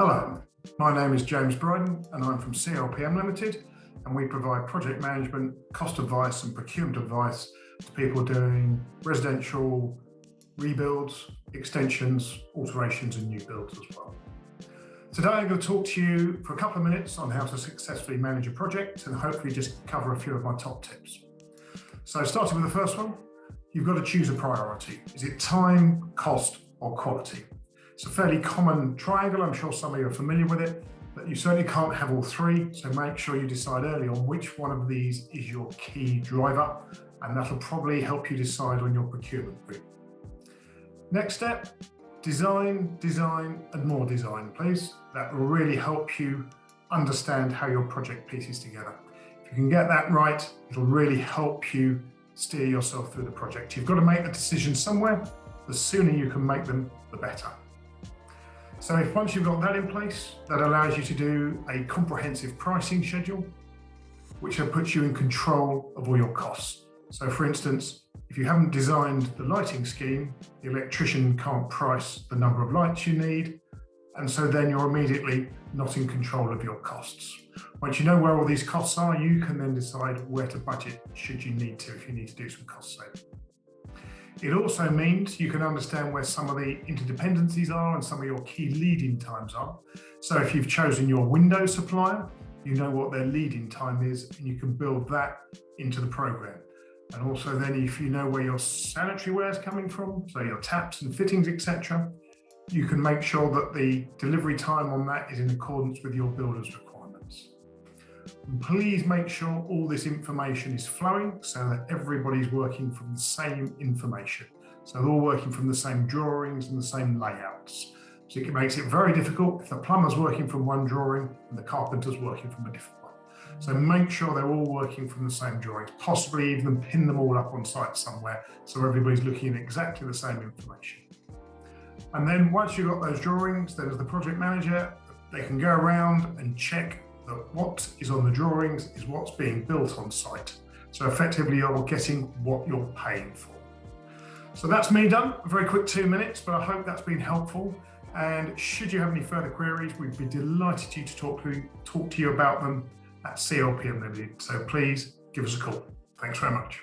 Hello, my name is James Bryden and I'm from CLPM Limited, and we provide project management, cost advice and procurement advice to people doing residential rebuilds, extensions, alterations and new builds as well. Today I'm going to talk to you for a couple of minutes on how to successfully manage a project and hopefully just cover a few of my top tips. So starting with the first one, you've got to choose a priority. Is it time, cost or quality? It's a fairly common triangle, I'm sure some of you are familiar with it, but you certainly can't have all three, so make sure you decide early on which one of these is your key driver, and that'll probably help you decide on your procurement route. Next step, design, and more design, please. That will really help you understand how your project pieces together. If you can get that right, it'll really help you steer yourself through the project. You've got to make the decision somewhere. The sooner you can make them, the better. So if once you've got that in place, that allows you to do a comprehensive pricing schedule, which puts you in control of all your costs. So for instance, if you haven't designed the lighting scheme, the electrician can't price the number of lights you need, and so then you're immediately not in control of your costs. Once you know where all these costs are, you can then decide where to budget should you need to, if you need to do some cost saving. It also means you can understand where some of the interdependencies are and some of your key lead-in times are. So if you've chosen your window supplier, you know what their lead-in time is and you can build that into the program. And also then if you know where your sanitary ware is coming from, so your taps and fittings, etc., you can make sure that the delivery time on that is in accordance with your builder's requirements. And please make sure all this information is flowing so that everybody's working from the same information. So they're all working from the same drawings and the same layouts. So it makes it very difficult if the plumber's working from one drawing and the carpenter's working from a different one. So make sure they're all working from the same drawings, possibly even pin them all up on site somewhere so everybody's looking at exactly the same information. And then once you've got those drawings, then as the project manager, they can go around and check that what is on the drawings is what's being built on site. So effectively you're getting what you're paying for. So that's me done, a very quick 2 minutes, but I hope that's been helpful. And should you have any further queries, we'd be delighted to talk to you about them at CLPM Limited. So please give us a call. Thanks very much.